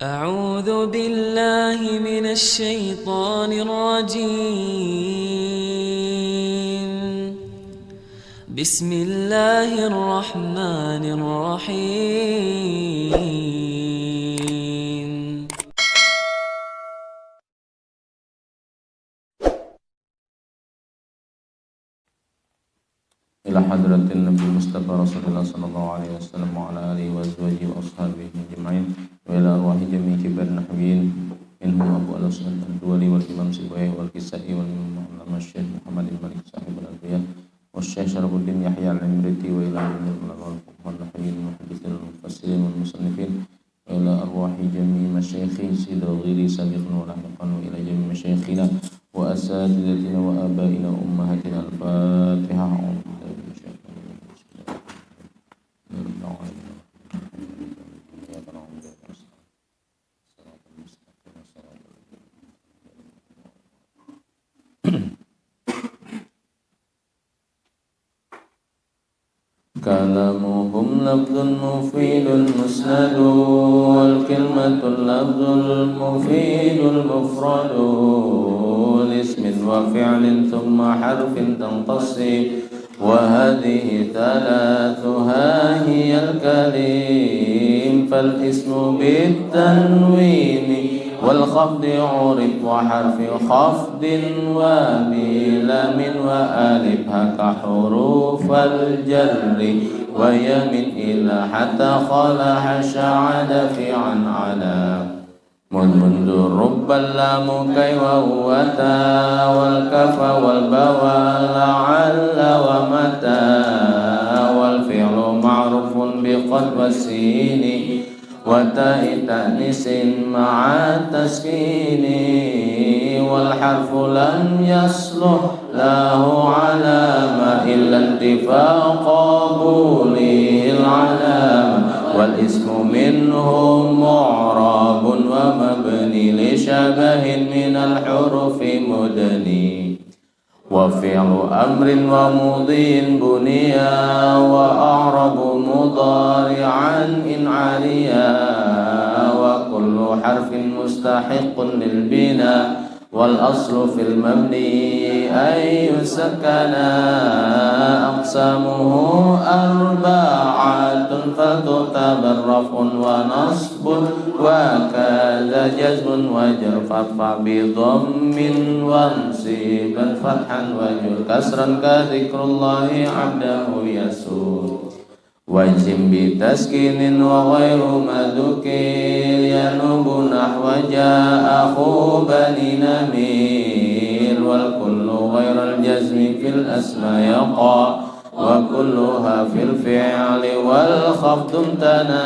أعوذ بالله من الشيطان الرجيم. بسم الله الرحمن الرحيم. إلى حضرة النبي المصطفى رسول الله صلى الله عليه وسلم وعلى آله وأزواجه وأصحابه أجمعين وإلى أرواح جميع كبار النحويين منهم أبو الأسود الدولي والإمام سيبويه والكسائي والإمام الشيخ محمد الملك صاحب الألفية والشيخ شرف الدين يحيى العمريتي وإلى جميع العلماء والفقهاء النحويين والمحدثين والمفسرين والمصنفين وإلى أرواح جميع مشايخي سيد الغيري سابقا ولاحقا وإلى جميع مشايخنا وأساتذتنا وآبائنا وأمهاتنا. الفاتحة. كلامهم لفظ مفيد مسند والكلمة اللفظ المفيد المفرد لاسم وفعل ثم حرف تنتصي وهذه ثلاثها هي الكلم فالاسم بالتنوين والخفض عرف وحرف خفض وبلام وألفها كحروف الجر ويمن إلى حتى خلح شعد في عن على منذ رب اللام كي وهو تا والكف والبوى لعل ومتى والفعل معروف بقد والسين وتاء تأنيس مع التسكين والحرف لم يصلح له علامة إلا انتفاء قبوله العلامة والاسم منه معرب ومبني لشبه من الحروف مدني وفعل أمر ومضي بنيا وأعرب مضارعا إن عليا وكل حرف مستحق للبناء والأصل في المبني أن يسكن أقسامه أربعة فتعتبر رفع ونصب وكذا جزم وجر فارفع بضم وانصبا فتحا وجر كسرا كذكر الله عبده يسور واجزم بتسكين وغير ما ذكر ينوب نحو جاء أخو بني نمير والكل غير الجزم في الأسماء يقع وكلها في الفعل والخفض امتنع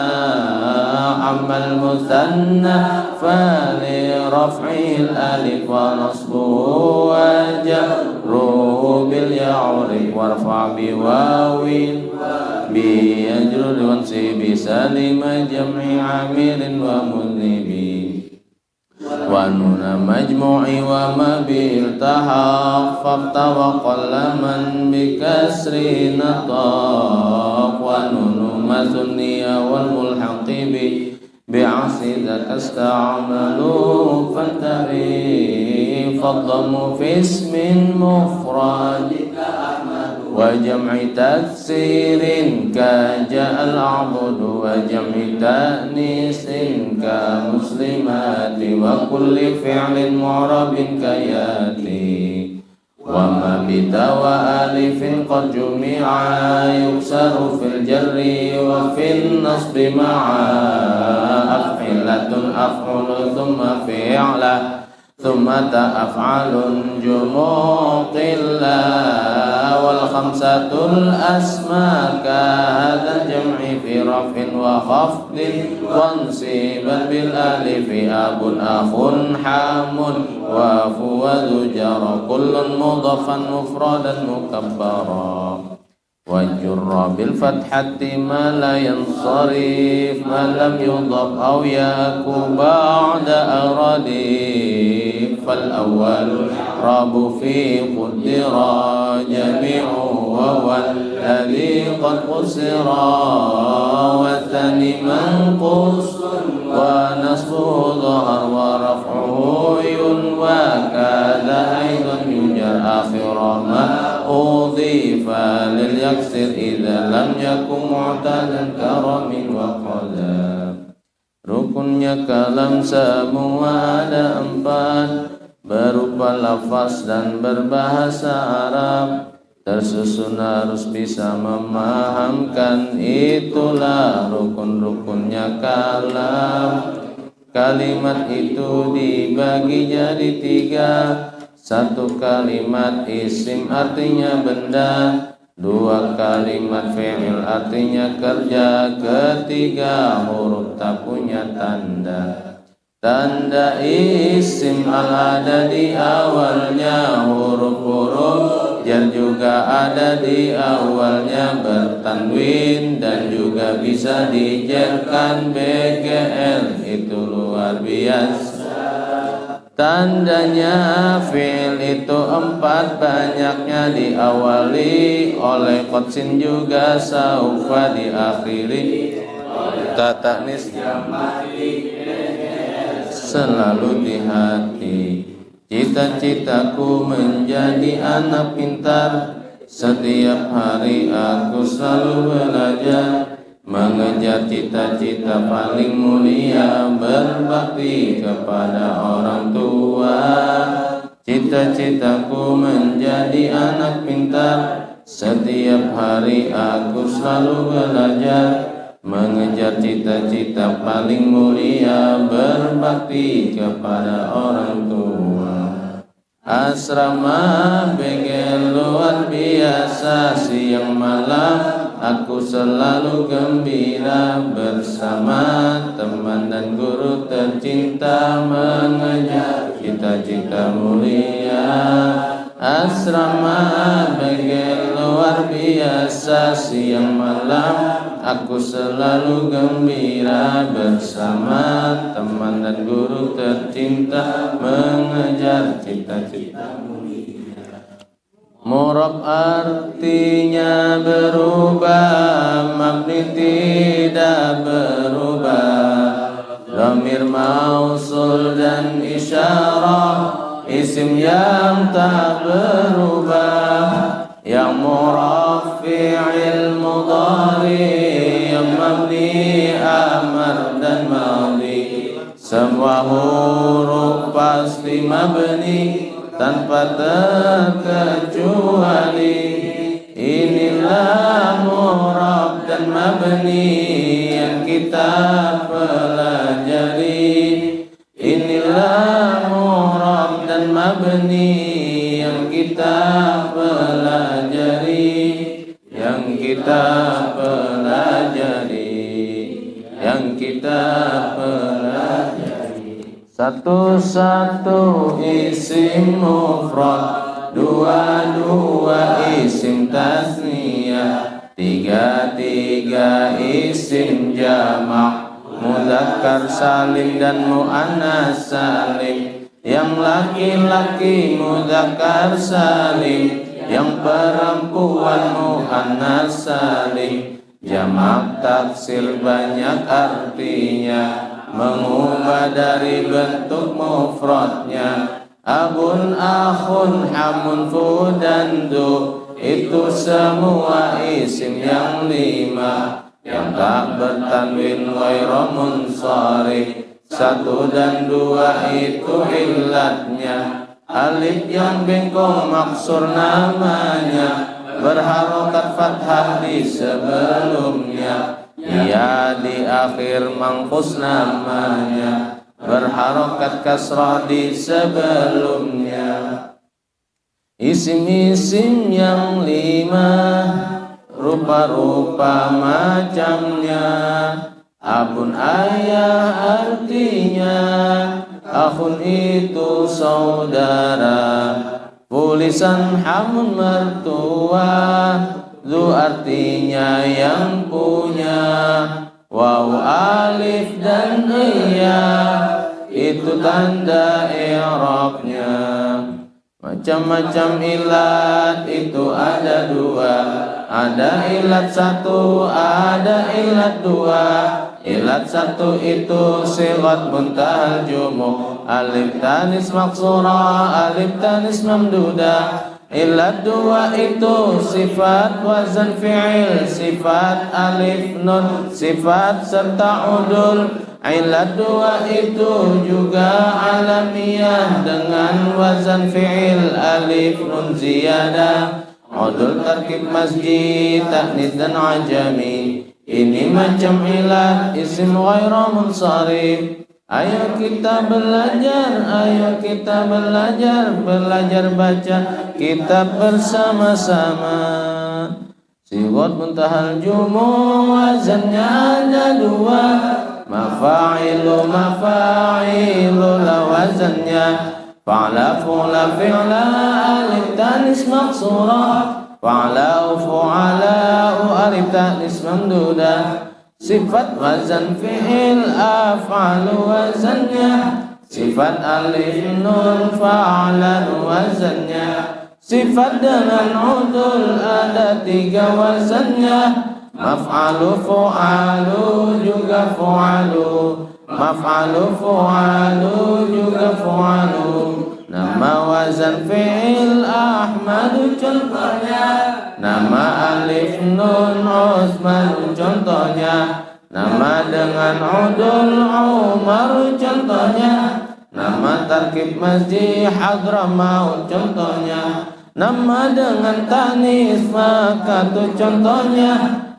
أما المثنى فلرفعه الألف ونصبه وجره باليعرف وارفع بواو بيجرر وانصب سالم جمع عامر ومذنب ونون مجموع وما به التحق فافتوق من بكسر نطاق ونون مثنية والملحق بعصيدك استعملوا فانتبه فالضم في اسم مفرد وجمع تكسير كجاء العبد وجمع تأنيس كمسلمات وكل فعل معرب كياتي وما بتا وألف قد جمعا يكسر في الجر وفي النصب معا أفعلة أفعل ثم فعلة ثم أفعال جموع قلة والخمسة الأسماء كهذا الجمع في رفع وخفض وانصبا بالألف أب أخ حام وفوذ جر كل مضافا مفردا مكبرا والجر بالفتحة ما لا ينصرف ما لم يضف أو يكن بعد أرديف فالأول راب في قدر جميعه وهو الذي قد قصر والثاني منقوص wa nasbu dhahar wa raf'uhu yun wa kada aidan yujar akhira ma udhifa lil yaksir idza lam yakun mu'tadan karamin wa qadam. Rukunnya kalam semua ada 4 berupa lafaz dan berbahasa Arab. Tersusun harus bisa memahamkan, itulah rukun-rukunnya kalam. Kalimat itu dibagi jadi 3. 1 kalimat isim artinya benda, 2 kalimat fi'il artinya kerja, 3 huruf tak punya tanda. Tanda isim ada di awalnya, huruf-huruf jar juga ada di awalnya bertanwin dan juga bisa dijerkan BGL, itu luar biasa. Tandanya fi'il itu 4, banyaknya diawali oleh qadsin juga saufa diakhiri tataknis selalu di hati. Cita-citaku menjadi anak pintar, setiap hari aku selalu belajar, mengejar cita-cita paling mulia, berbakti kepada orang tua. Cita-citaku menjadi anak pintar, setiap hari aku selalu belajar, mengejar cita-cita paling mulia, berbakti kepada orang tua. Asrama BG luar biasa, siang malam aku selalu gembira, bersama teman dan guru tercinta, mengejar cita-cita mulia. Asrama BG luar biasa, siang malam aku selalu gembira, bersama teman dan guru tercinta, mengejar cita-cita mulia. Murab artinya berubah, mabni tidak berubah, dhamir mausul dan isyarah isim yang tak berubah, yang murab fi'il mudhari, yang mabni amar dan madhi, semua huruf pasti mabni tanpa terkecuali. Inilah murab dan mabni yang kita pelajari. Inilah murab dan mabni yang kita pelajari, yang kita pelajari, yang kita pelajari. Satu-satu isim mufrad, 2 isim tasniyah, 3 isim jamak, mudzakkar salim dan muannas salim. Yang laki-laki mudzakkar salim, yang perempuan muannas salim. Jamak taksir banyak artinya, mengubah dari bentuk mufradnya. Abun, akhun, hamun, fu dan du, itu semua isim yang 5 yang tak bertanwin ghairu munsharif. 1 dan 2 itu illatnya, alif yang bengkok maksur namanya, berharokat fathah di sebelumnya, ya di akhir mangkus namanya, berharokat kasrah di sebelumnya. Isim-isim yang 5 rupa-rupa macamnya. Abun ayah artinya, akhun itu saudara, tulisan hamun mertua, zu artinya yang punya, waw alif dan iya itu tanda i'rabnya. Macam-macam ilat itu ada 2, ada ilat 1, ada ilat 2. Ilat satu itu sigat muntahal jumu. Alif tanis maksura, alif tanis mamduda. Ilat dua itu sifat wazan fi'il, sifat alif nun, sifat serta udul. Ilat dua itu juga alamiah dengan wazan fi'il, alif nun ziyadah. Udul tarkib masjid, taknis dan ajami. Ini macam ilat isim ghaira munsharif. Ayo kita belajar, ayo kita belajar, belajar baca kitab bersama-sama. Sigot muntahal jumu wazannya ada dua. Mafa'ilu mafa'ilu la wazannya. Fa'la fu'la fi'la alif tanis maksura. Fa'la fu'ala alif tanis mamduda. Sifat wazan fi'il af'alu wazannya. Sifat alif nun fa'alan wazannya. Sifat dengan udul ada tiga wazannya. Maf'alu fu'alu juga fu'alu. Maf'alu fu'alu juga fu'alu. Nama wazan fi'il Ahmadu contohnya. Nama alif nun Utsman contohnya. Nama dengan udul Umar contohnya. Nama tarkib masjid Hadramaut contohnya. Nama dengan tanis Makatu contohnya.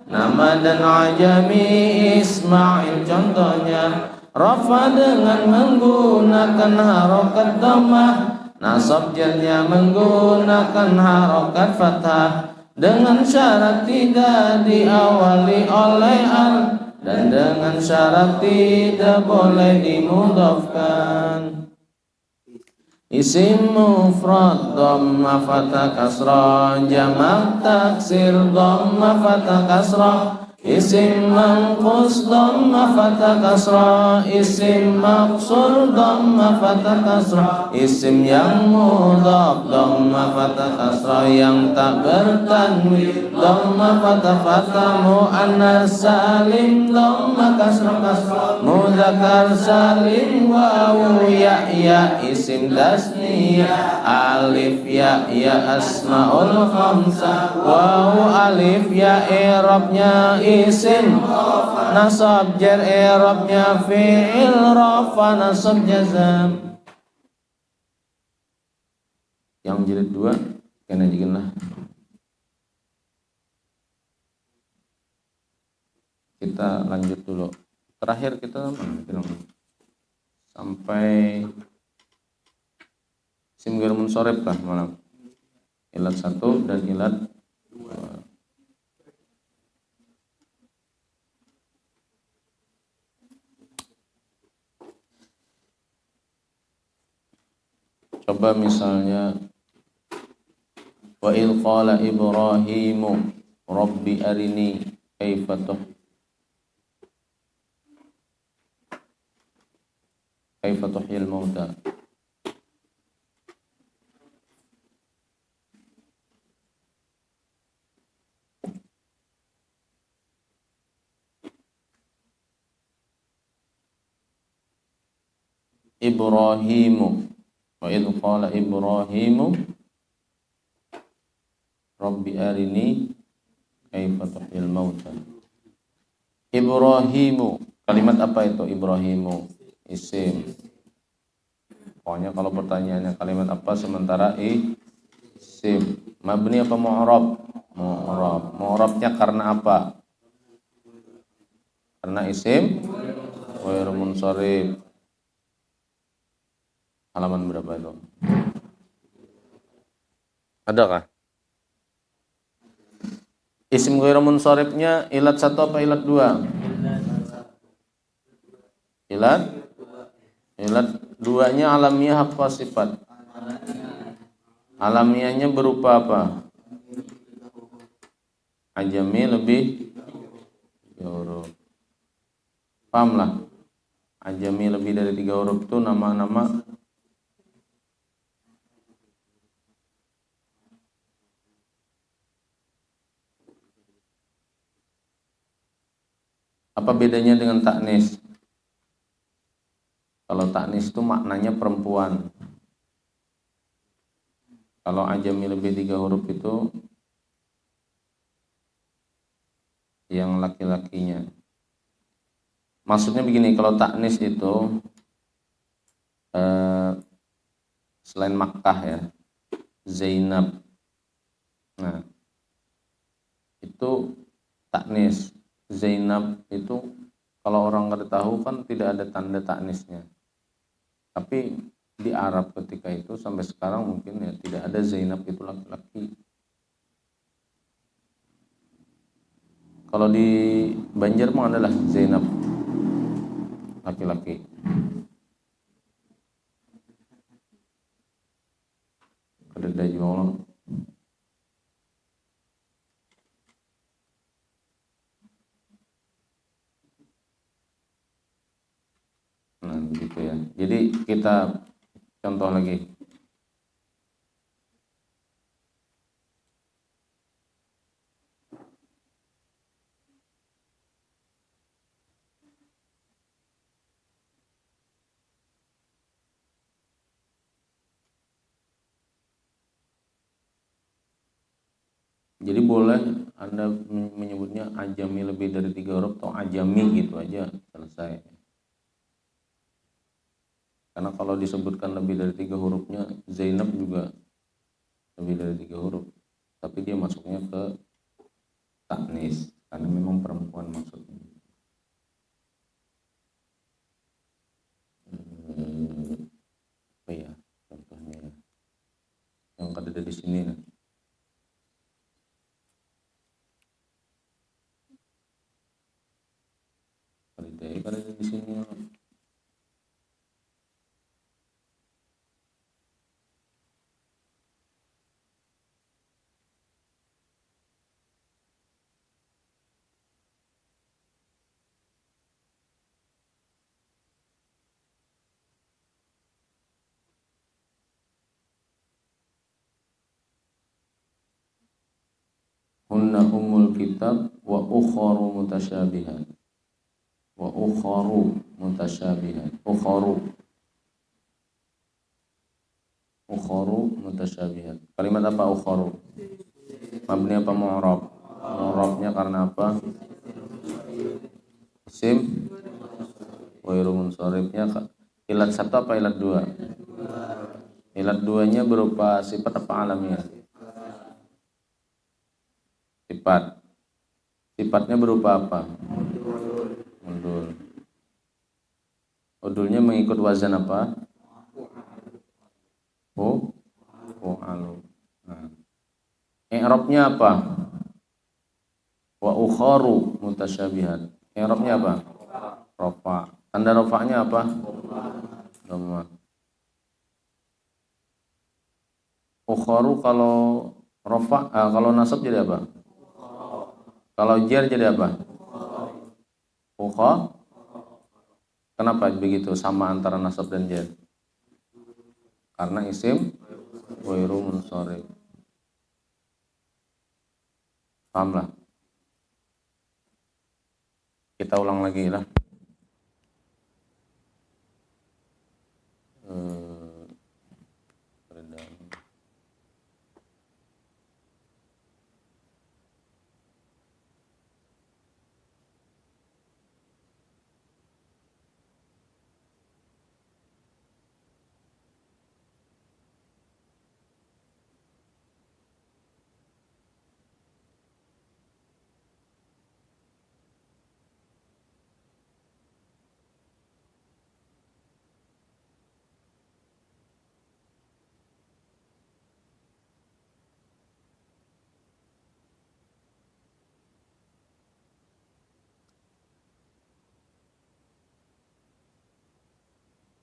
Nama dan ajami Ismail contohnya. Rafa dengan menggunakan harokat dhammah. Nasab jarnya menggunakan harokat fathah. Dengan syarat tidak diawali oleh al. Dan dengan syarat tidak boleh dimudhafkan. Isim mufrad dhamma fatha kasra. Jamak taksir dhamma fatha kasra. Isim manqus dhamma fatha kasra. Isim maqsur dhamma fatha kasra. Isim yang mudhaf dhamma fatha kasra. Yang tak bertanwin dhamma fatha. Muannas salim dhamma kasra. Mudzakkar salim wawu ya isim tasniyah. Alif ya asmaul khamsah. Wawu alif ya i'rabnya isim. Nasab jar i'rabnya fi'il rafa nasab jazam. Yang jilid 2 kena jigenlah. Kita lanjut dulu. Terakhir kita sampai isim ghair munsharif lah malam. Ilat 1 dan ilat 2. Coba misalnya wa il qala Ibrahimu rabbi arini kaifa tuhyil mauta. Ibrahimu wa idh qala Ibrahimu rabbi arini kaifa tuhyil mauta. Ibrahimu, kalimat apa itu Ibrahimu? Isim. Pokoknya kalau pertanyaannya kalimat apa sementara isim. Mabni apa mu'rab? Mu'rab. Mu'rabnya karena apa? Karena isim ghair munsharif. Halaman berapa itu? Adakah? Isim ghair munsharifnya ilat 1 apa ilat 2? Ilat 2-nya alamiah apa sifat? Alamiahnya berupa apa? Ajami lebih huruf. Paham lah? Ajami lebih dari 3 huruf itu nama-nama apa Apa bedanya dengan ta'nis? Kalau ta'nis itu maknanya perempuan. Kalau ajami lebih 3 huruf itu yang laki-lakinya. Maksudnya begini, kalau ta'nis itu selain Makkah ya, Zainab. Nah, itu ta'nis. Zainab itu kalau orang nggak tahu kan tidak ada tanda ta'nisnya. Tapi di Arab ketika itu sampai sekarang mungkin ya tidak ada Zainab itu laki-laki. Kalau di Banjar mah adalah Zainab laki-laki. Kededa jual. Nah, gitu ya. Jadi kita contoh lagi. Jadi boleh Anda menyebutnya ajami lebih dari 3 huruf atau ajami gitu aja selesai. Karena kalau disebutkan lebih dari 3 hurufnya, Zainab juga lebih dari 3 huruf. Tapi dia masuknya ke ta'nis karena memang perempuan maksudnya. Apa ya contohnya yang ada di sini nih. Kalau ada di sini hunna ummul kitab wa ukharu mutasyabihat. Wa ukharu mutasyabihat. Ukharu mutasyabihat. Kalimat apa ukharu? Mabni apa mu'rab? Mu'rabnya karena apa? Isim ghairu munsharifnya ilat 1 apa ilat 2? Ilat 2-nya berupa sifat apa alamnya? Sifat. Sifatnya berupa apa? Udul. Udulnya mengikut wazan apa? Fu'alu. Nah. I'rabnya apa? Wa ukharu mutasyabihat. I'rabnya apa? Rafa. Tanda rafa'nya apa? Dhamma. Ukharu kalau rafa, kalau nasab jadi apa? Kalau jar jadi apa? Ukha. Kenapa begitu sama antara nasab dan jar? Karena isim ghairu munsharif. Paham lah? Kita ulang lagi lah.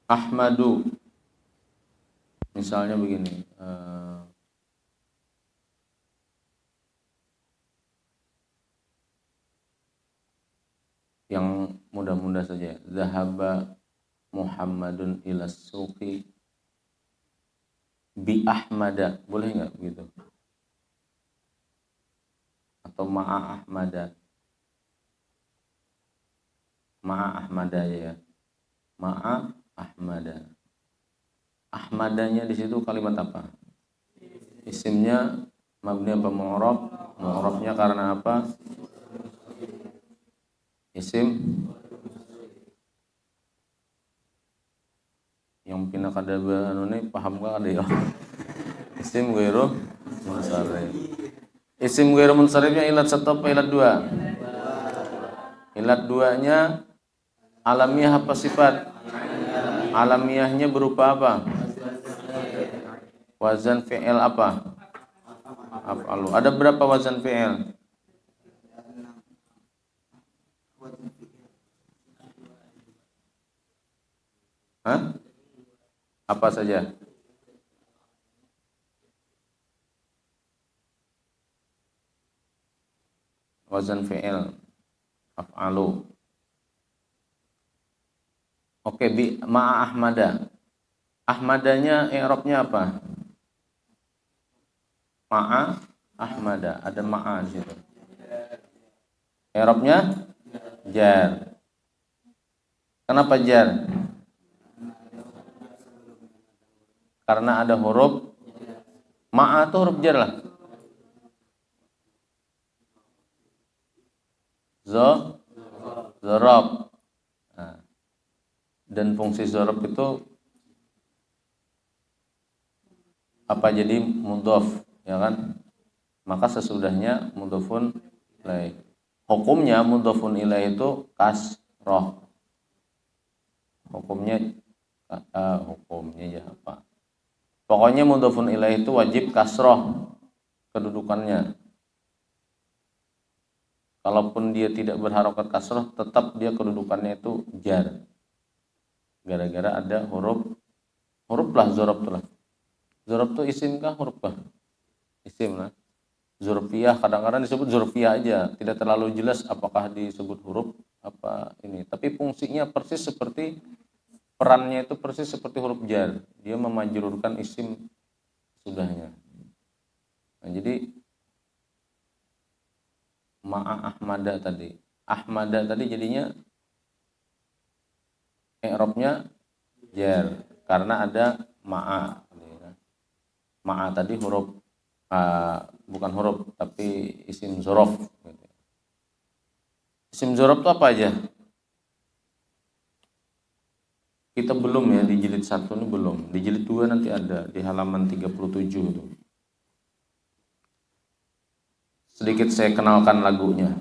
Ahmadu. Misalnya begini. Yang mudah-mudah saja. Zahaba Muhammadun ilas suqi bi Ahmada. Boleh nggak begitu? Atau ma'a Ahmada. Ma'a Ahmada ya. Ma'a Ahmada. Ahmadanya di situ kalimat apa? Isimnya mabni apa mu'rab? Mu'rabnya karena apa? Isim yang pindah kada anu nih paham gak ada ya? Isim ghairu munsharif. Isim ghairu munsharifnya ilat 1 apa ilat 2? Ilat 2-nya alamiah apa sifat? Alamiahnya berupa apa? Wazan fi'il apa? Af'alu. Ada berapa wazan fi'il? Hah? Apa saja? Wazan fi'il af'alu. Oke, bi ma'a Ahmada. Ahmadanya i'rabnya apa? Ma'a Ahmada. Ada ma'a di situ. I'rabnya jar. Kenapa jar? Karena ada huruf ma'a itu huruf jar lah. Zorob. Nah, dan fungsi zorob itu apa? Jadi mudhof, ya kan? Maka sesudahnya mudhofun ilaih. Hukumnya mudhofun ilaih itu kasroh. Hukumnya ya apa? Pokoknya mudhofun ilaih itu wajib kasroh kedudukannya. Kalaupun dia tidak berharokat kasroh, tetap dia kedudukannya itu jar. Gara-gara ada huruf lah, zorob lah. Zorob itu isim kah, huruf kah? Isim lah. Zurfiyah kadang-kadang disebut zurfiyah aja, tidak terlalu jelas apakah disebut huruf apa ini. Tapi fungsinya persis seperti perannya itu persis seperti huruf jar. Dia memajrurkan isim sudahnya. Nah, jadi ma'a Ahmada tadi. Ahmada tadi jadinya i'rabnya jar karena ada ma'a. Ma'a tadi huruf bukan huruf tapi isim zorof. Isim zorof itu apa aja? Kita belum ya di jilid 1 ini belum. Di jilid 2 nanti ada di halaman 37 itu. Sedikit saya kenalkan lagunya.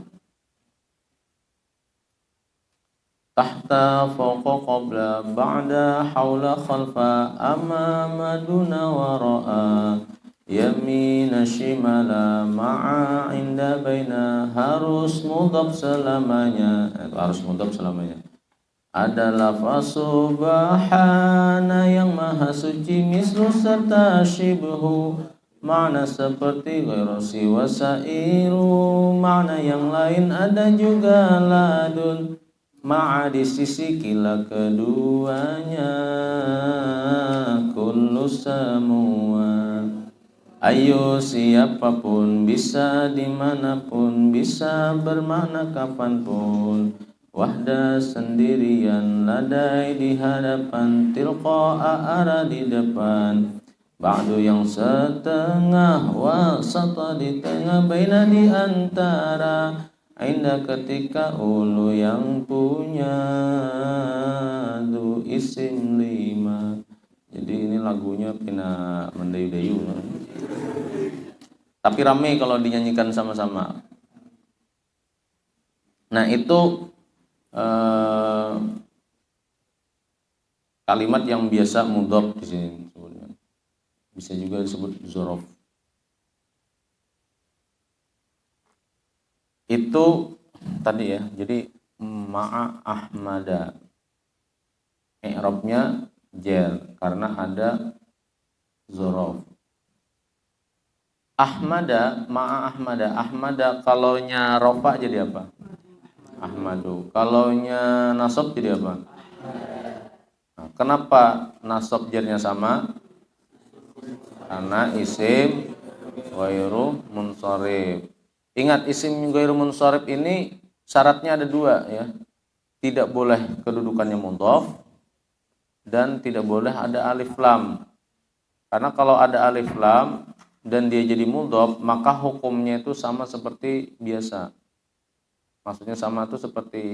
Tahta fawqa qabla ba'da hawla khalfa amama duna wara'a yamina shimala ma'a inda baina harus mudhaf selamanya. Harus mudhaf selamanya. Ada lafaz subhana yang maha suci mislu serta shibhu makna seperti ghairu wasairu, makna yang lain ada juga ladun ma'a di sisi kila keduanya kullu semua. Ayo siapapun bisa dimanapun bisa bermakna kapanpun. Wahda sendirian ladai di hadapan tilqa'a arah di depan. Ba'du yang setengah wasata di tengah baina di antara inda ketika ulu yang punya du isim 5. Jadi ini lagunya pina mendayu-dayu. Tapi rame kalau dinyanyikan sama-sama. Nah itu kalimat yang biasa mudhaf di sini. Bisa juga disebut zorof. Itu tadi ya. Jadi ma'a Ahmada. I'rabnya jar karena ada zorof. Ahmada, ma'a Ahmada. Ahmada kalau nya rofa jadi apa? Ahmadu. Kalau nya nasab jadi apa? Nah, kenapa nasab jarnya sama? Karena isim ghairu munsharif. Ingat isim ghairu munsharif ini syaratnya ada 2 ya. tidak boleh kedudukannya mudhaf dan tidak boleh ada alif lam. Karena kalau ada alif lam dan dia jadi mudhaf, maka hukumnya itu sama seperti biasa. Maksudnya sama itu seperti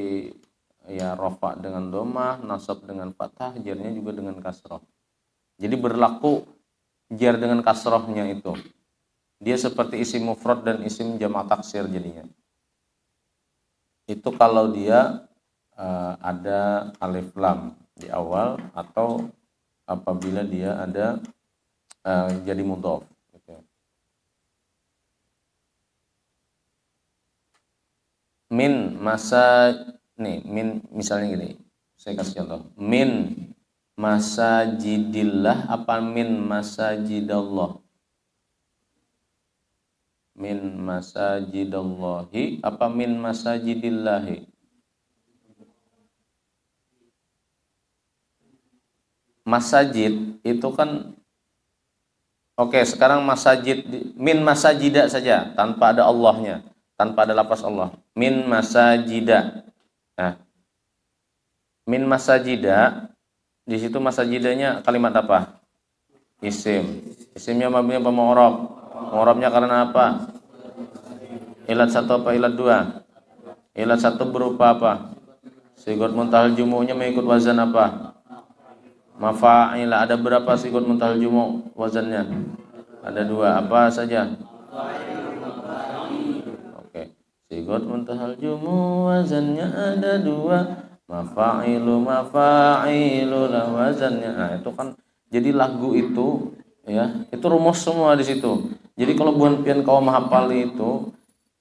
ya rafa dengan dhammah, nasab dengan fathah, jarnya juga dengan kasrah. Jadi berlaku jar dengan kasrahnya itu. Dia seperti isim mufrad dan isim jamak taksir jadinya. Itu kalau dia ada alif lam di awal atau apabila dia ada jadi mudhaf. Min masa nih, min misalnya gini, saya kasih contoh. Min masajidillah apa min masajidallah? Min masajidallahi apa min masajidillahi? Masajid itu kan oke, sekarang masajid min masajida saja tanpa ada Allahnya, tanpa ada lafaz Allah. Min masajida. Nah, min masajida di situ masajidanya kalimat apa? Isim. Isimnya mabni apa mu'rab? Mu'rabnya karena apa? Ilat satu apa ilat dua? Ilat satu berupa apa? Sigot muntahal jumu'nya mengikut wazan apa? Mafa'ila. Ada berapa sigot muntahal jumu' wazannya? Ada dua. Apa saja? Sigot muntahal jumu wazannya ada dua, mafa'ilu lah wazannya. Nah, itu kan jadi lagu itu ya, itu rumus semua di situ. Jadi kalau buan pian kau menghafali itu,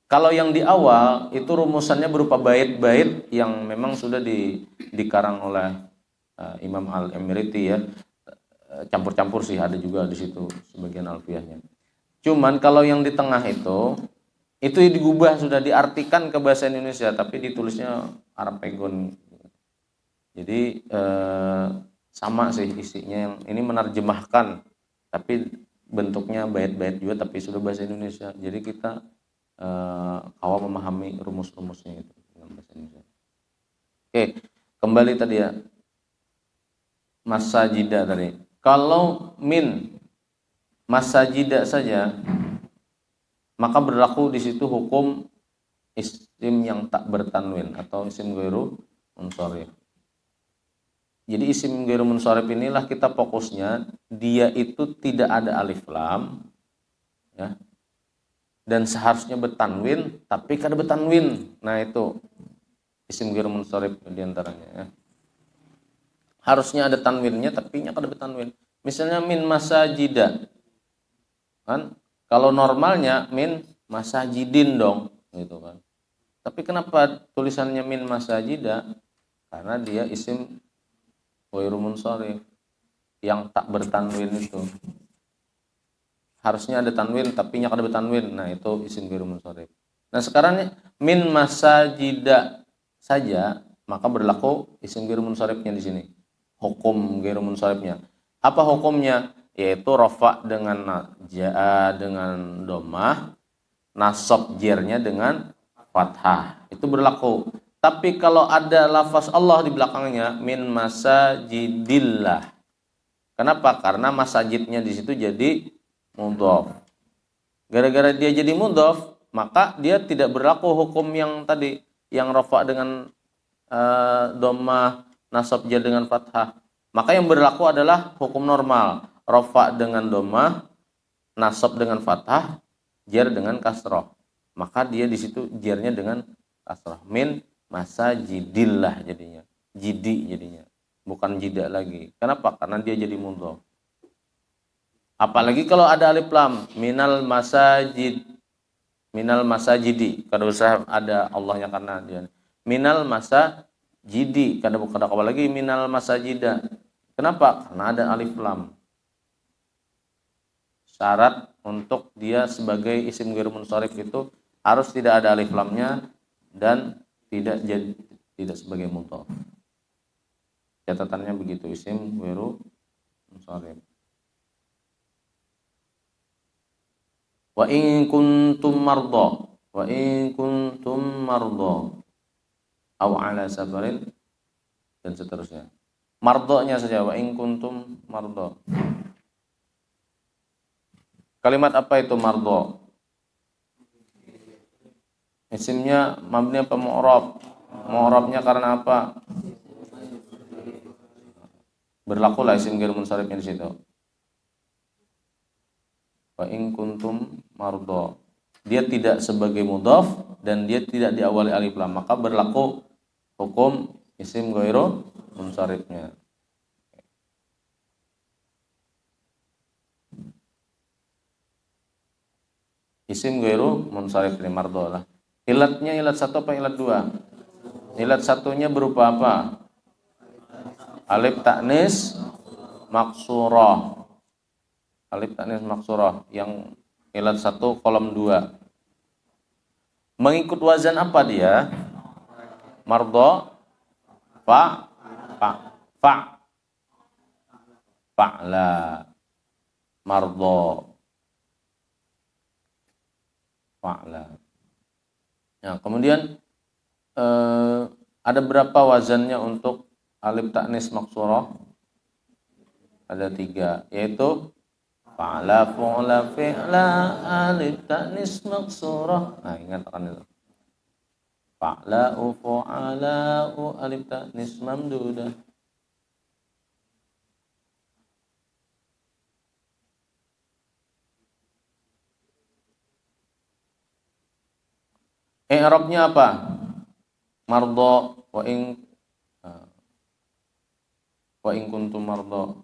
kalau yang di awal itu rumusannya berupa bait-bait yang memang sudah dikarang oleh Imam Al-Emiriti ya. Campur-campur sih ada juga di situ sebagian alfiahnya. Cuman kalau yang di tengah itu digubah, sudah diartikan ke bahasa Indonesia tapi ditulisnya Arab Pegon. Jadi sama sih isinya, yang ini menerjemahkan tapi bentuknya bait-bait juga tapi sudah bahasa Indonesia. Jadi kita awal memahami rumus-rumusnya itu dengan bahasa Indonesia. Oke, kembali tadi ya. Masajida tadi. Kalau min masajida saja, maka berlaku di situ hukum isim yang tak bertanwin atau isim ghairu munsharif. Jadi isim ghairu munsharif inilah kita fokusnya, dia itu tidak ada alif lam ya. Dan seharusnya bertanwin tapi kada bertanwin. Nah, itu isim ghairu munsharif di antaranya ya. Harusnya ada tanwinnya tapi nya kada bertanwin. Misalnya min masajida. Kan kalau normalnya min masajidin dong, gitu kan. Tapi kenapa tulisannya min masajida? Karena dia isim ghairu munsharif yang tak bertanwin itu. Harusnya ada tanwin tapi nya kada bertanwin. Nah, itu isim ghairu munsharif. Nah, sekarang min masajida saja, maka berlaku isim ghairu munsharifnya di sini. Hukum ghairu munsharifnya. Apa hukumnya? Yaitu rafa dengan dengan dhammah, nasab jernya dengan fathah. Itu berlaku. Tapi kalau ada lafaz Allah di belakangnya, min masajidillah. Kenapa? Karena masajidnya di situ jadi mudhaf. Gara-gara dia jadi mudhaf, maka dia tidak berlaku hukum yang tadi, yang rafa dengan dhammah, nasab jer dengan fathah. Maka yang berlaku adalah hukum normal. Rafa dengan dhammah, nasab dengan fathah, jar dengan kasrah. Maka dia di situ jarnya dengan kasrah. Min masajidillah jadinya. Jidi jadinya. Bukan jida lagi. Kenapa? Karena dia jadi mudhaf. Apalagi kalau ada alif lam, minal masajid. Minal masajidi. Kada usah ada Allahnya karena dia. Minal masajidi. Kada kawal lagi minal masajida. Kenapa? Karena ada alif lam. Syarat untuk dia sebagai isim ghairu munsharif itu harus tidak ada alif lamnya dan tidak sebagai mudhaf. Catatannya begitu, isim ghairu munsharif. Wa in kuntum marda aw ala safarin dan seterusnya. Mardonya saja, wa in kuntum mardo. Kalimat apa itu mardo? Isimnya mabni apa mu'rab? Mu'rabnya karena apa? Berlakulah isim ghair munsharifnya di situ. Wa in kuntum mardo. Dia tidak sebagai mudhaf dan dia tidak diawali alif lam, maka berlaku hukum isim ghairu munsharifnya. Isim ghairu munsharif ini mardo lah. Ilatnya ilat satu apa ilat dua? Ilat satunya berupa apa? Alif ta'nis maksurah. Alif ta'nis maksurah yang ilat satu kolom 2. Mengikut wazan apa dia? Mardo, fa, fa'la, mardo, fa'la. Nah, kemudian ada berapa wazannya untuk alif ta'nis maksurah? Ada 3, yaitu fa'la, fu'la, fi'la, alif ta'nis maksurah. Nah, ingat akan itu. Fa'la'u, fu'ala'u, alif ta'nis mamdudah. I'rabnya apa? Mardo, wa in kuntum mardo.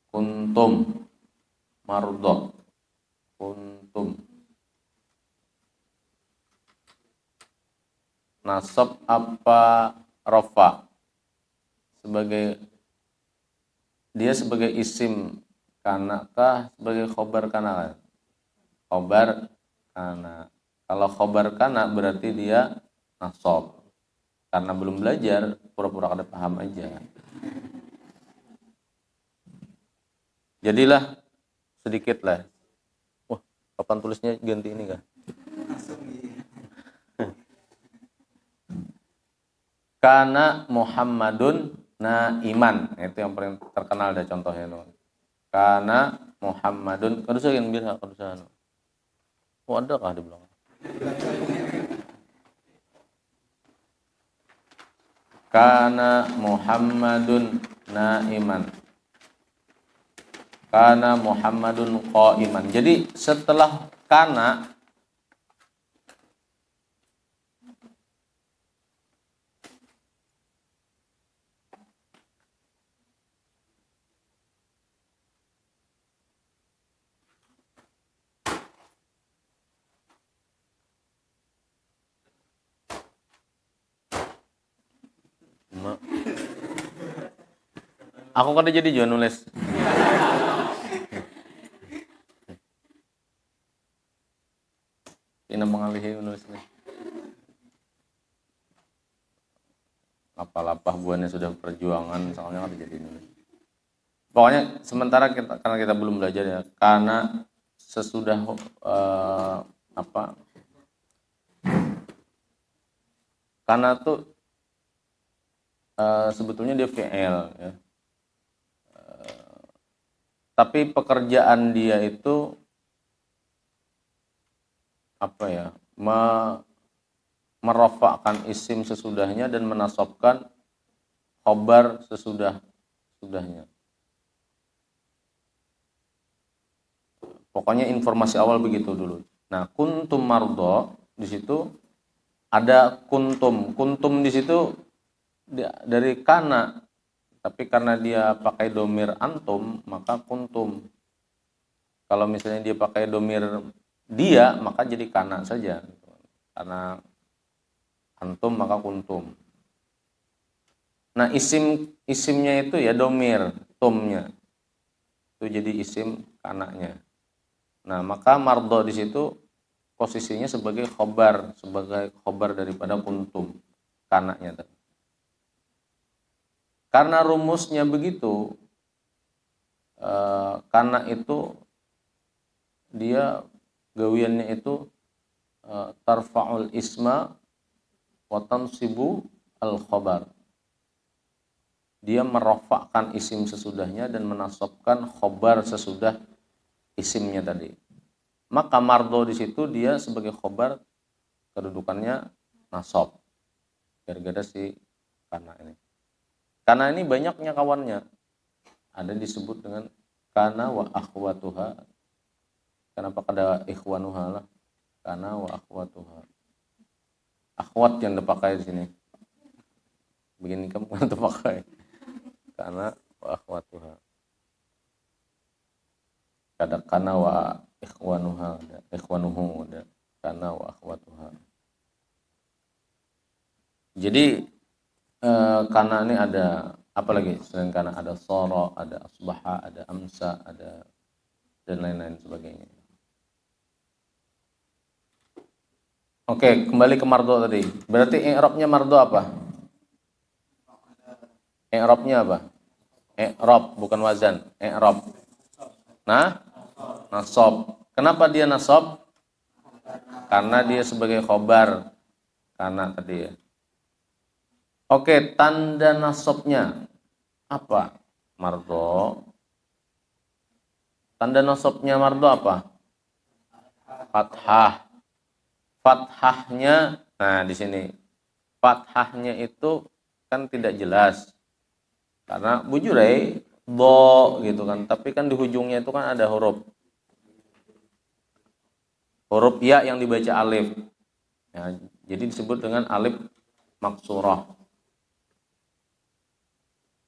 Kuntum mardo. Kuntum. Nasab apa rafa? Dia sebagai isim kana kah sebagai khobar kana? Khobar kana. Kalau khobar kana berarti dia nasab. Karena belum belajar, pura-pura kada paham aja. Jadilah sedikit lah. Wah, papan tulisnya ganti ini kah? Kana Muhammadun naiman. Itu yang paling terkenal ada contohnya itu. Kana Muhammadun. Kada usah yang biasa, kada usah. Oh, ada kah di belakang? Kana Muhammadun naiman. Kana Muhammadun qaiman. Jadi setelah kana aku kada jadi juga nulis. Ini mengalihi nulisnya. Lapah-lapah buahnya sudah perjuangan, soalnya kada jadi nulis. Pokoknya sementara karena kita belum belajar ya, karena sesudah karena tuh sebetulnya dia fi'il ya. Tapi pekerjaan dia itu merofakkan isim sesudahnya dan menasabkan khobar sesudahnya. Pokoknya informasi awal begitu dulu. Nah, kuntum mardo di situ ada kuntum. Kuntum di situ dari kana, tapi karena dia pakai domir antum, maka kuntum. Kalau misalnya dia pakai domir dia, maka jadi kana saja. Karena antum maka kuntum. Nah, isimnya itu ya domir, tumnya. Itu jadi isim kananya. Nah, maka mardo di situ posisinya sebagai khobar daripada kuntum, kananya. Karena rumusnya begitu, kana itu dia gawiannya itu tarfa'ul isma wa tansibu al-khabar. Dia merofakkan isim sesudahnya dan menasabkan khobar sesudah isimnya tadi. Maka mardo di situ dia sebagai khobar kedudukannya nasab. Gara-gara si kana ini. Kana ini banyaknya kawannya. Ada disebut dengan kana wa akhwatuha. Kenapa ada ikhwanuha lah? Kana wa akhwatuha. Akhwat yang dipakai di sini. Begini kamu kan dipakai. Kana wa akhwatuha. Kada kana wa ikhwanuha, ikhwanuhu, kana wa akhwatuha. Jadi kana ini ada apa lagi? Selain kana ada sara, ada asbaha, ada amsa, ada dan lain-lain sebagainya. Oke, kembali ke mardo tadi. Berarti i'rabnya mardo apa? I'rabnya apa? I'rab bukan wazan, i'rab. Nah, nasab. Kenapa dia nasab? Karena dia sebagai khobar. Karena tadi ya. Oke, tanda nasabnya apa? Mardo. Tanda nasabnya mardo apa? Fathah. Fathahnya, nah di sini fathahnya itu kan tidak jelas karena bujurai do gitu kan, tapi kan di ujungnya itu kan ada huruf ya yang dibaca alif, ya, jadi disebut dengan alif maksurah.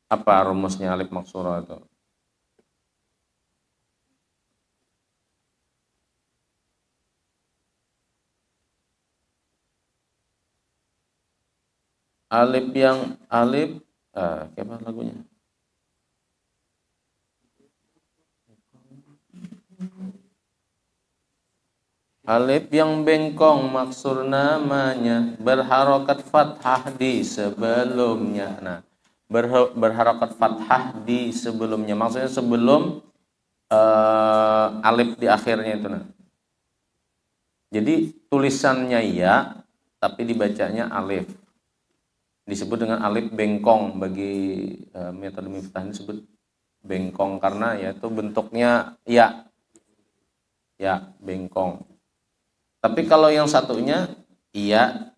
Apa rumusnya alif maksurah itu? Apa lagunya? Alif yang bengkong maksur namanya, berharokat fathah di sebelumnya. Nah, berharokat fathah di sebelumnya, maksudnya sebelum alif di akhirnya itu. Nah, jadi tulisannya ya, tapi dibacanya alif. Disebut dengan alif bengkong. Bagi metode miftah ini disebut bengkong karena yaitu bentuknya ya bengkong. Tapi kalau yang satunya iya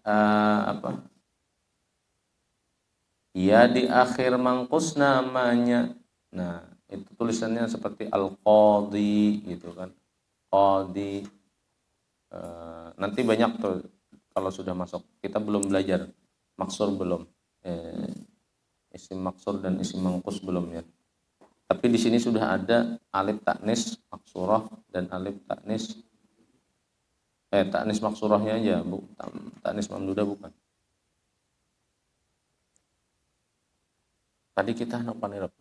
iya di akhir mangkus namanya. Nah, itu tulisannya seperti al-qadhi gitu kan. Qadhi. Nanti banyak tuh kalau sudah masuk. Kita belum belajar maksur belum. Isim maksur dan isim mangkus belum ya. Tapi di sini sudah ada alif taknis maksurah dan alif taknis taknis maksurahnya aja, Bu. Taknis mamdudah bukan. Tadi kita nak panirap.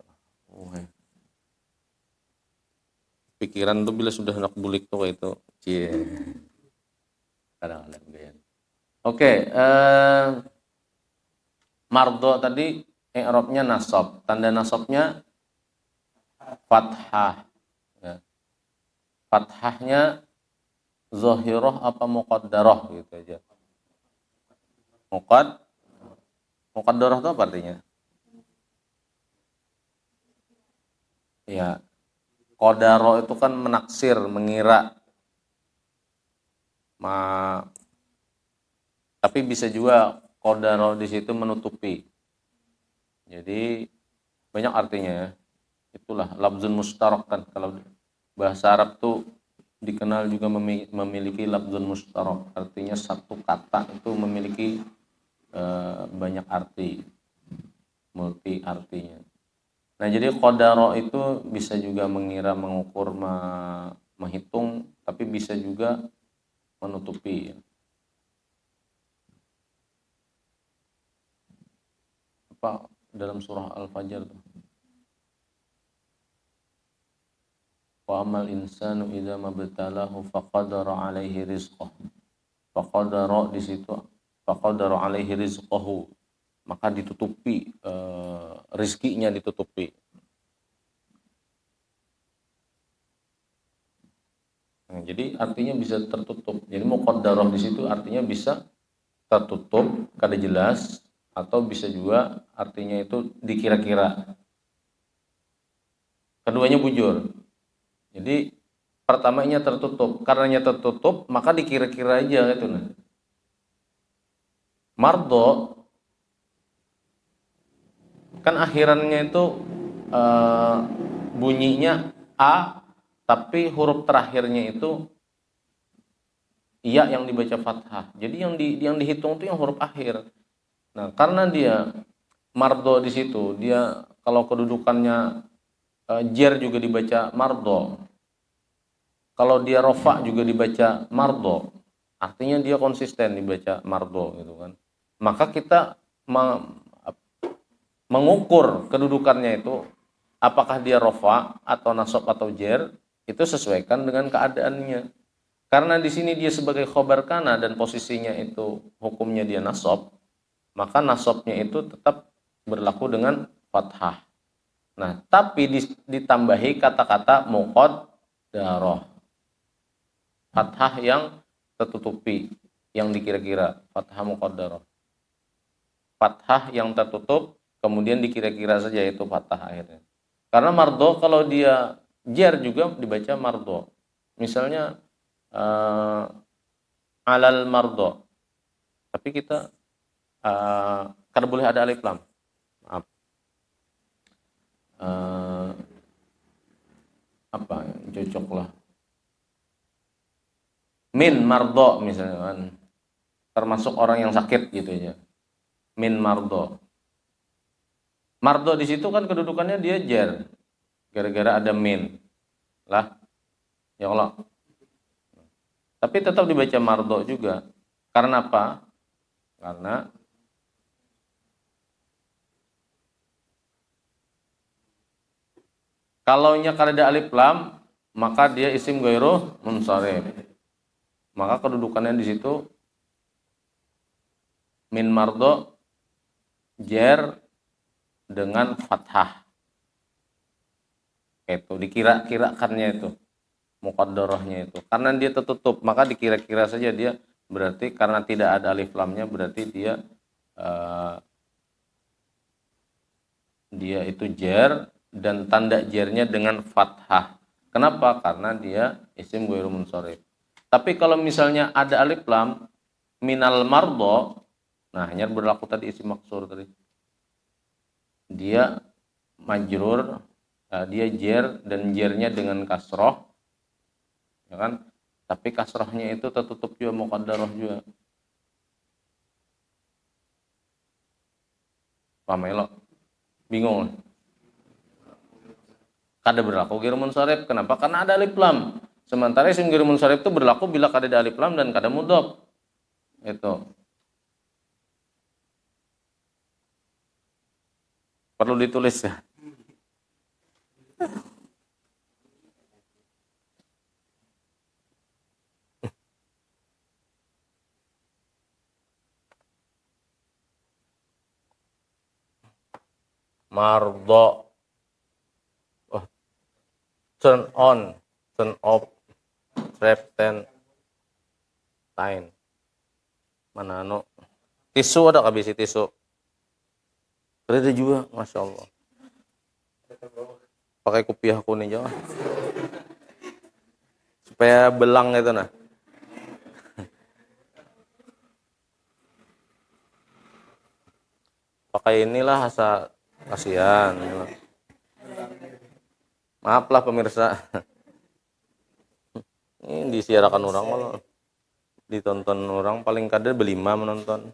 Pikiran tuh bila sudah nak bulik tuh kayak itu. Cie. Kadang-kadang gaya. Oke, mardo tadi i'rabnya nasab. Tanda nasabnya fathah. Ya. Fathahnya zahirah apa muqaddarah gitu aja. Muqaddarah itu apa artinya? Ya, qadaro itu kan menaksir, mengira. Tapi bisa juga qadaro di situ menutupi. Jadi banyak artinya ya. Itulah lafzun mustarak kan, kalau bahasa Arab tuh dikenal juga memiliki lafzun mustarak, artinya satu kata itu memiliki banyak arti, multi artinya. Nah, jadi qadaro itu bisa juga mengira, mengukur, menghitung, tapi bisa juga menutupi. Apa dalam surah Al-Fajr tuh? Wa amal insanu idza mabtalahu faqadara alaihi rizqah. Faqadara di situ faqadara alaihi rizqahu. Maka ditutupi, rizkinya ditutupi. Nah, jadi artinya bisa tertutup. Jadi muqaddarah di situ artinya bisa tertutup, kada jelas, atau bisa juga artinya itu dikira-kira. Keduanya bujur. Jadi pertamanya tertutup, karenanya tertutup maka dikira-kira aja gitu nah. Mardo kan akhirannya itu eh, bunyinya A, tapi huruf terakhirnya itu iya yang dibaca fathah. Jadi yang dihitung itu yang huruf akhir. Nah, karena dia mardo di situ, dia kalau kedudukannya jer juga dibaca mardo. Kalau dia rofa juga dibaca mardo. Artinya dia konsisten dibaca mardo gitu kan. Maka kita mengukur kedudukannya itu apakah dia rofa atau nasab atau jer, itu sesuaikan dengan keadaannya. Karena di sini dia sebagai khobar kana dan posisinya itu hukumnya dia nasab, maka nasabnya itu tetap berlaku dengan fathah. Nah, tapi ditambahi kata-kata muqaddarah. Fathah yang tertutupi, yang dikira-kira, fathah muqaddarah. Fathah yang tertutup, kemudian dikira-kira saja itu fathah akhirnya. Karena mardo kalau dia jer juga dibaca mardo. Misalnya alal mardo. Tapi kita kada boleh ada alif lam. Maaf. Apa cocok lah. Min mardo misalnya kan. Termasuk orang yang sakit gitu ya. Min mardo. Mardo di situ kan kedudukannya dia jer. Gara-gara ada min. Lah. Ya Allah. Tapi tetap dibaca mardo juga. Karena apa? Karena kalaunya kada alif lam, maka dia isim ghairu munsharif. Maka kedudukannya di situ min mardo jer dengan fathah. Itu dikira-kirakannya itu. Muqaddarahnya itu. Karena dia tertutup, maka dikira-kira saja dia berarti karena tidak ada alif lamnya berarti dia itu jer dan tanda jernya dengan fathah. Kenapa? Karena dia isim ghairu munsharif. Tapi kalau misalnya ada alif lam minal mardo, nah hanya berlaku tadi isim maksur tadi. Dia majrur, dia jer dan jernya dengan kasroh, ya kan? Tapi kasrohnya itu tertutup juga muqaddarah juga. Paham ya lo? Bingung? Kada berlaku ghairu munsharif. Kenapa? Karena ada alif lam. Sementara isim ghairu munsharif itu berlaku bila kada ada alif lam dan kada mudhof. Itu. Perlu ditulis ya. Mardo. Oh, turn on, turn off, ten, time. Mana anu? Tisu ada kabisi tisu. Ada juga, masya Allah. Pakai kopiah kuning aja, supaya belang itu nah. Pakai inilah asa kasihan. Maaflah pemirsa. Ini disiarakan orang malah ditonton orang paling kadar berlima menonton.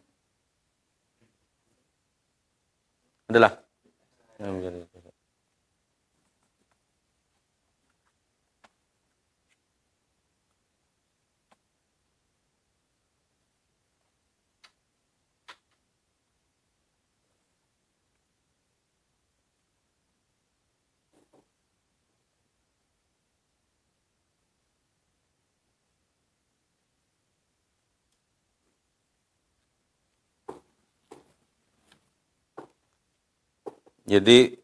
Adalah. Jadi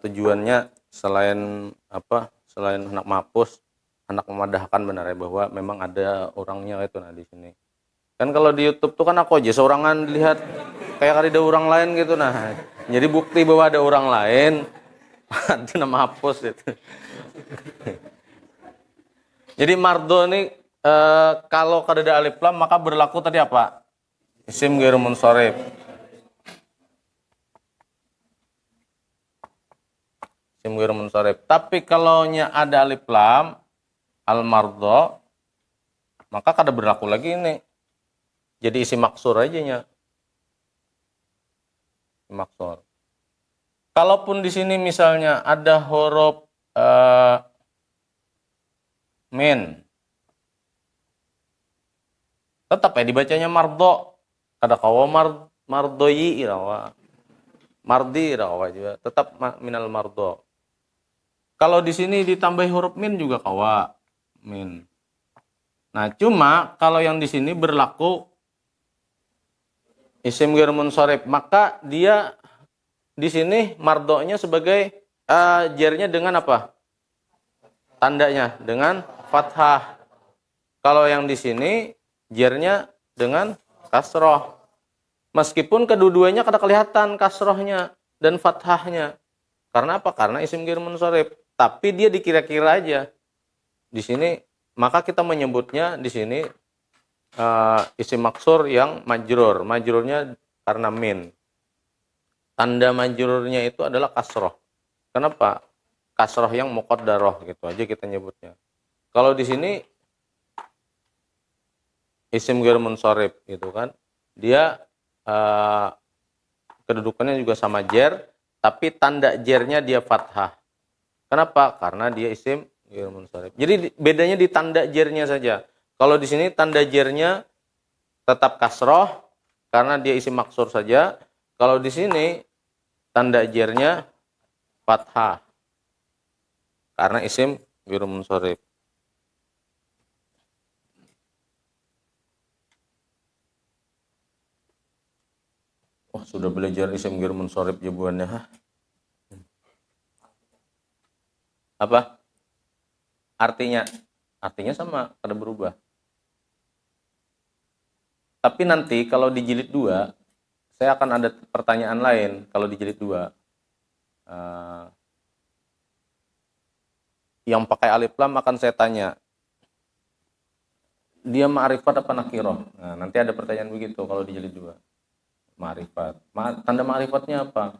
tujuannya selain apa? Selain hendak menghapus, hendak memadahkan benar ya bahwa memang ada orangnya itu nah di sini. Kan kalau di YouTube tuh kan aku aja seorangan lihat kayak ada orang lain gitu. Nah, jadi bukti bahwa ada orang lain, itu nama hapus itu. Jadi mardo ini kalau kada alif lam maka berlaku tadi apa? Isim ghairu munsharif. Isim ghairu munsharif. Tapi kalau nya ada alif lam al mardo maka kada berlaku lagi ini. Jadi isim maksur aja nya. Maksur. Kalaupun di sini misalnya ada huruf min, tetap ya dibacanya mardo. Kada kawa mardoyi irawa. Mardi irawa juga. Tetap minal mardo. Kalau di sini ditambah huruf min juga kawa. Min. Nah, cuma kalau yang di sini berlaku isim ghairu munsharif, maka dia di sini mardonya sebagai jernya dengan apa? Tandanya dengan fathah. Kalau yang di sini jernya dengan kasroh. Meskipun kedua-duanya kada kelihatan kasrohnya dan fathahnya. Karena apa? Karena isim ghairu munsharif. Tapi dia dikira-kira aja. Di sini maka kita menyebutnya di sini isim maksur yang majrur. Majrurnya karena min. Tanda majrurnya itu adalah kasroh. Kenapa? Kasroh yang muqaddarah gitu aja kita nyebutnya. Kalau di sini isim ghairu munsharif gitu kan. Dia kedudukannya juga sama jer, tapi tanda jernya dia fathah. Kenapa? Karena dia isim ghairu munsharif. Jadi bedanya di tanda jernya saja. Kalau di sini tanda jernya tetap kasroh karena dia isim maksur saja. Kalau di sini tanda jernya fathah karena isim ghairu munsharif. Oh, sudah belajar isim ghairu munsharif jawabannya. Apa? Artinya sama, kada berubah. Tapi nanti kalau di jilid 2, saya akan ada pertanyaan lain kalau di jilid 2. Yang pakai alif lam akan saya tanya. Dia ma'rifat apa nakirah? Nah, nanti ada pertanyaan begitu kalau di jilid 2. Ma'rifat. Tanda ma'rifatnya apa?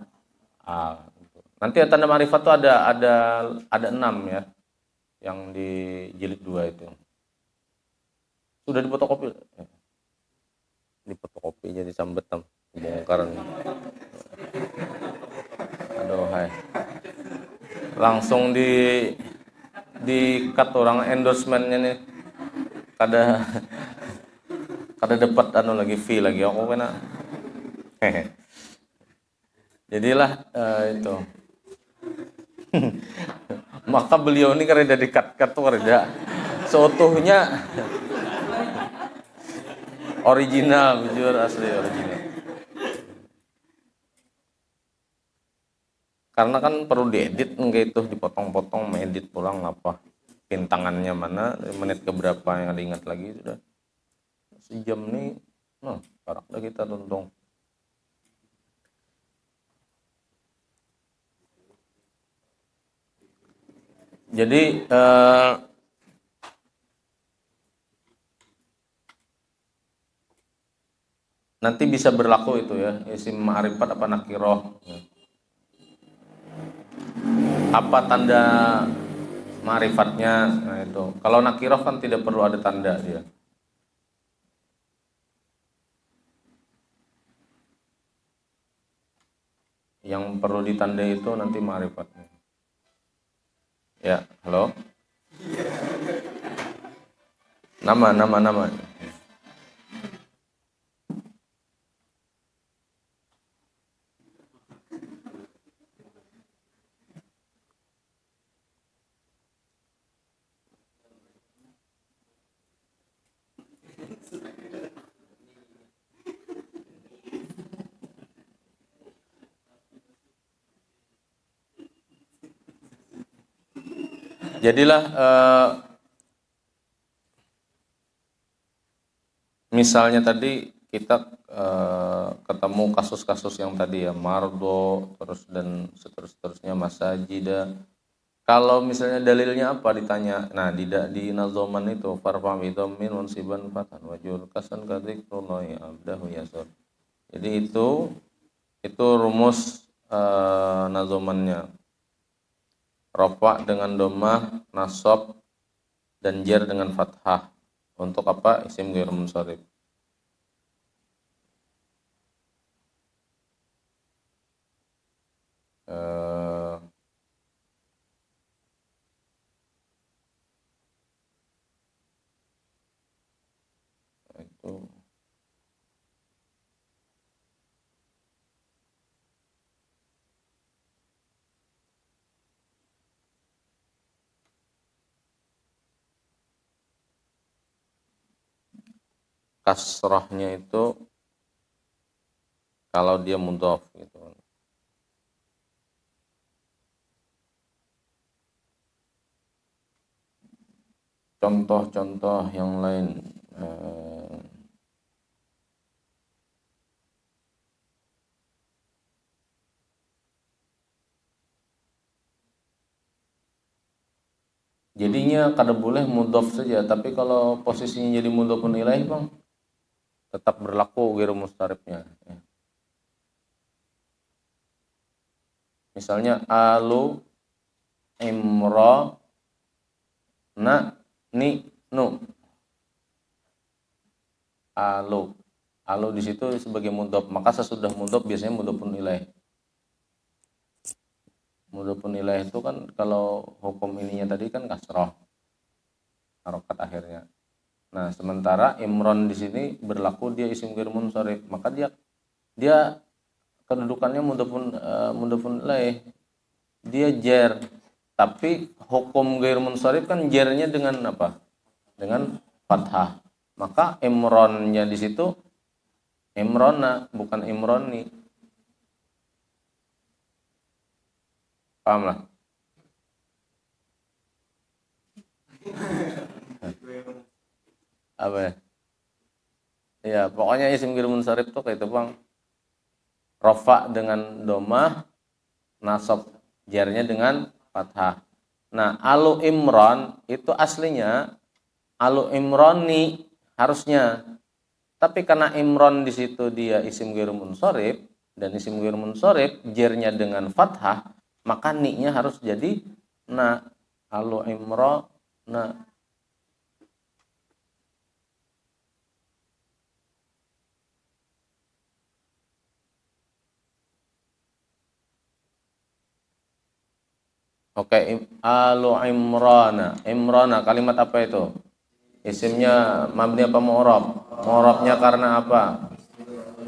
Nanti tanda ma'rifat itu ada 6 ya. Yang di jilid 2 itu. Sudah difotokopi? Difotokopi jadi sambetam bongkaran. Aduh, hai. Langsung di cut orang endorsementnya nih. Kada dapat lagi fee lagi aku kena. Jadilah itu. Maka beliau ini karena di cut tuh karena seutuhnya original, jujur asli original. Karena kan perlu diedit enggak itu dipotong-potong, edit pulang apa pintangannya mana, menit keberapa yang diingat lagi sudah. Sejam nih, parak dah kita tonton. Jadi nanti bisa berlaku itu ya, isim ma'rifat apa nakiroh. Apa tanda ma'rifatnya? Nah itu. Kalau nakiroh kan tidak perlu ada tanda dia. Yang perlu ditandai itu nanti ma'rifatnya. Ya, halo? Nama. Jadilah misalnya tadi kita ketemu kasus-kasus yang tadi ya, mardo, terus dan seterusnya, masajida. Kalau misalnya dalilnya apa ditanya, nah di nazoman itu farfa bidhammin munsiban fatan wajul kasan kadzikrullah abdahu yasur. Jadi itu rumus nazomannya. Rafa dengan domah, nasab dan jar dengan fathah. Untuk apa? Isim ghair munsharif. Itu kasrahnya itu kalau dia mudhaf gitu. Contoh-contoh yang lain, jadinya kada boleh mudhaf saja, tapi kalau posisinya jadi mudhafun ilaih Bang, tetap berlaku ghairu mustarifnya. Misalnya alu imra na ni nu. Alu di situ sebagai mudhaf, maka sesudah mudhaf biasanya mudhafun ilaih. Mudhafun ilaih itu kan kalau hukum ininya tadi kan kasrah, harokat akhirnya. Nah, sementara imron di sini berlaku dia isim ghair munsharif, maka dia kedudukannya mudhafun ilaih. Dia jar. Tapi hukum ghair munsharif kan jarnya dengan apa? Dengan fathah. Maka imronnya di situ imrona bukan imroni. Paham lah? Apa ya? Ya, pokoknya isim ghair munsharif tuh kayak itu Bang. Rafa dengan domah, nasab jarnya dengan fathah. Nah, alu imron itu aslinya alu imroni harusnya. Tapi karena imron di situ dia isim ghair munsharif dan isim ghair munsharif jarnya dengan fathah, maka ni-nya harus jadi na. Alu imrona. Oke, alu imrana kalimat apa itu? Isimnya mabni apa mu'rab? Mu'rabnya karena apa?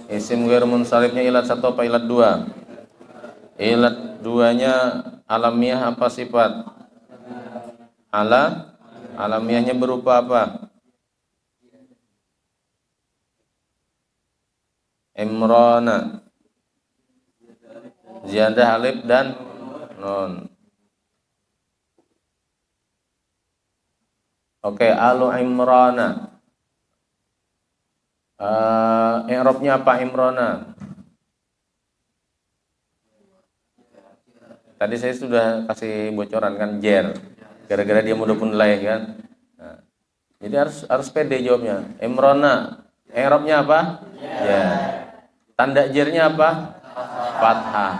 Isim ghair munsharifnya ilat 1 apa ilat 2? Ilat 2-nya alamiah apa sifat? Alamiahnya berupa apa? Imrana. Ziyadah alif dan nun. Oke, alu imrana. I'rabnya apa imrana? Tadi saya sudah kasih bocoran kan jer. Gara-gara dia mudhafun ilaih kan. Nah, jadi harus pede jawabnya. Imrana. I'rabnya apa? Ya. Tanda jernya apa? Fathah.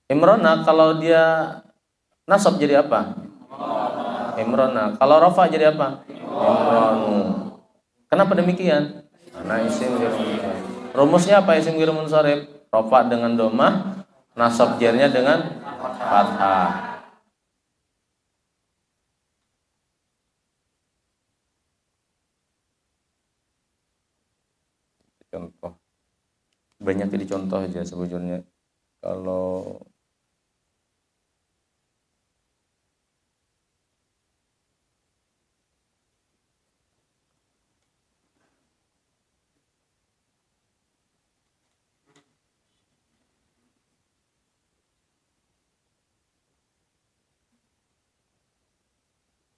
Imrana kalau dia nasab jadi apa? Imrana. Kalau rafa jadi apa? Imranu. Kenapa demikian? Karena isim ghair munsharif. Rumusnya apa isim ghair munsharif? Rafa dengan domah, nasab jarnya dengan fathah. Contoh. Banyak jadi contoh aja sebetulnya. Kalau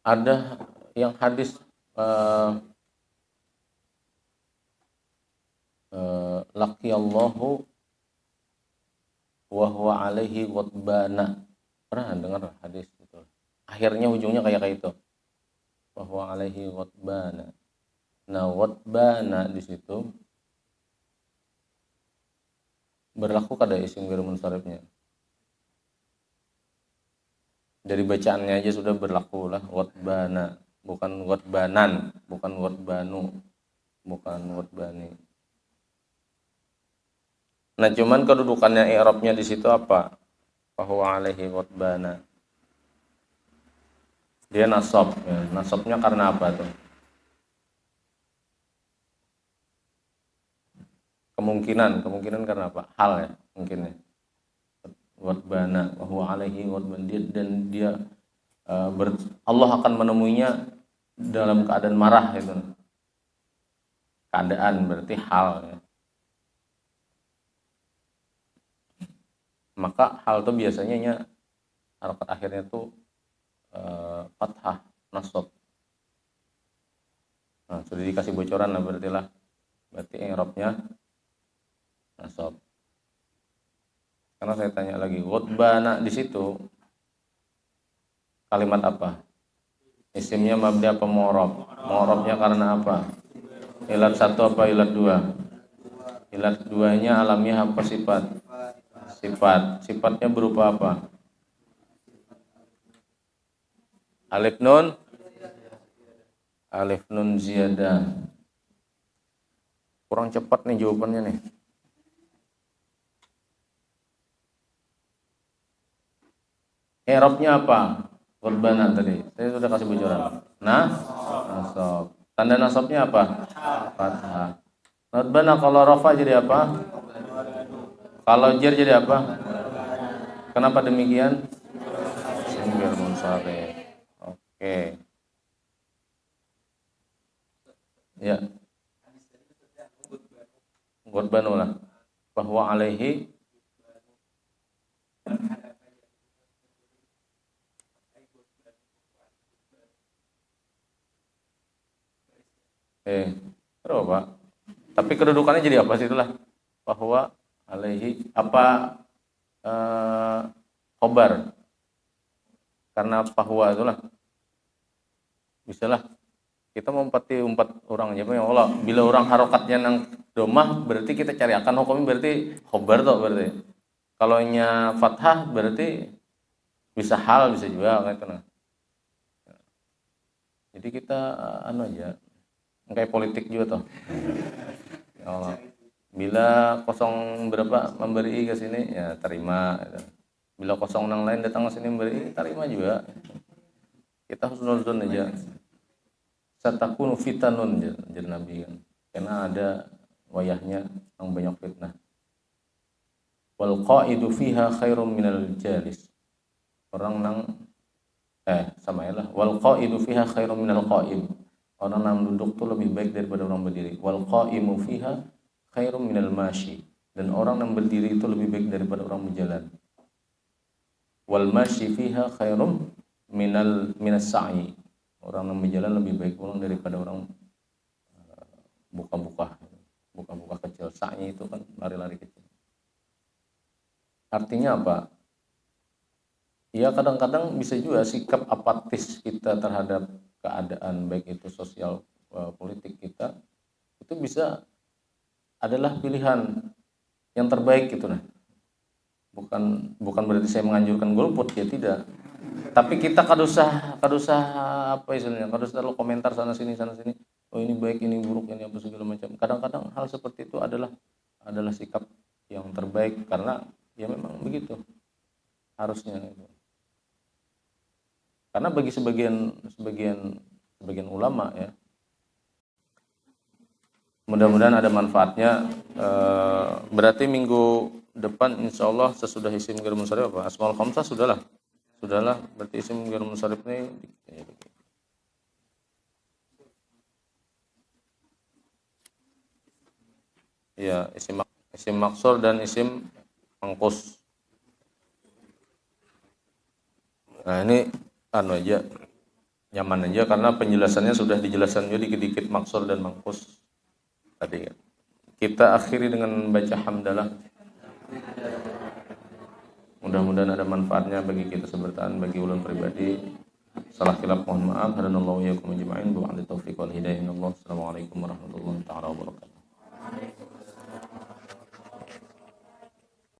ada yang hadis laqiyallahu wa huwa alaihi ghadbana. Pernah dengar hadis itu? Akhirnya ujungnya kayak itu. Wa huwa alaihi ghadbana. Nah, ghadbana di situ berlaku kada isim ghairu munsharifnya. Dari bacaannya aja sudah berlaku lah ghadbana, bukan ghadbanan, bukan ghadbanu, bukan ghadbani. Nah, cuman kedudukannya i'rabnya di situ apa? Fahuwa alaihi ghadbana. Dia nasab, ya. Nasabnya karena apa tuh? Kemungkinan karena apa? Hal ya, mungkin ya. Ghadbana, fahuwa alaihi ghadban, dan dia Allah akan menemuinya dalam keadaan marah itu. Keadaan berarti hal ya. Maka hal itu biasanya harakat akhirnya tuh fathah, nasab. Nah, sudah dikasih bocoran lah berarti i'rabnya nasab. Karena saya tanya lagi, ghadbana di situ kalimat apa? Isimnya mabni apa mu'rab? Mu'rabnya karena apa? Ilat 1 apa ilat 2? Ilat 2-nya alamiah apa sifat? Sifat. Sifatnya berupa apa? Alif nun ziyadah. Kurang cepat nih jawabannya nih. I'rabnya apa? Ghadbana tadi. Saya sudah kasih bocoran. Nasab. Tanda nasabnya apa? Fathah. Ghadbana kalau rafa jadi apa? Kalau jar jadi apa? Kenapa demikian? Isim ghairu munsharif. Oke. Ya. Ghadbanu lah. Bahwa alaihi terus Pak. Tapi kedudukannya jadi apa sih itulah? Bahwa alaihi apa khobar. Karena bahwa itulah. Bisalah kita mau umpat orang aja ya Allah. Bila orang harokatnya nang domah berarti kita cari akan hukumnya berarti khobar toh berarti. Kalau nya fathah berarti bisa hal bisa juga kayak itu nah. Jadi kita aja kayak politik juga toh. Ya Allah. Bila kosong berapa memberi ke sini ya terima. Bila kosong yang lain datang ke sini memberi terima juga. Kita harus nonton aja. Satakunu fitanun jadi Nabi kan. Karena ada wayahnya yang banyak fitnah. Wal qa'idu fiha khairum minal jalis. Orang nang sama ya lah. Wal qa'idu fiha khairum minal qa'im. Orang yang duduk tuh lebih baik daripada orang berdiri. Wal qa'imu fiha khairum minal mashi. Dan orang yang berdiri itu lebih baik daripada orang berjalan. Wal mashi fiha khairum minas sa'i. Orang yang berjalan lebih baik orang daripada orang buka-buka kecil. Sa'i itu kan lari-lari kecil. Artinya apa? Ya kadang-kadang bisa juga sikap apatis kita terhadap keadaan baik itu sosial politik kita itu bisa adalah pilihan yang terbaik gitu nah. Bukan berarti saya menganjurkan golput ya tidak. Tapi kita kadusah apa istilahnya? Kadusah terlalu komentar sana sini. Oh ini baik, ini buruk, ini apa segala macam. Kadang-kadang hal seperti itu adalah sikap yang terbaik karena ya memang begitu harusnya gitu. Karena bagi sebagian ulama ya, mudah-mudahan ada manfaatnya. Berarti minggu depan insya Allah sesudah isim ghairu munsharif apa? Asmaul khamsah sudahlah. Berarti isim ghairu munsharif ini ya isim maksur dan isim mangkus. Nah ini aja nyaman aja karena penjelasannya sudah dijelaskan juga dikit-dikit maksur dan mangkus tadi kan. Kita akhiri dengan baca hamdalah. Mudah-mudahan ada manfaatnya bagi kita sebertaan, bagi ulun pribadi. Salah khilaf mohon maaf. Hadanallahu iyyakum ajma'in. Wa bi'idznillah taufiq wal hidayah. Assalamualaikum warahmatullahi wabarakatuh.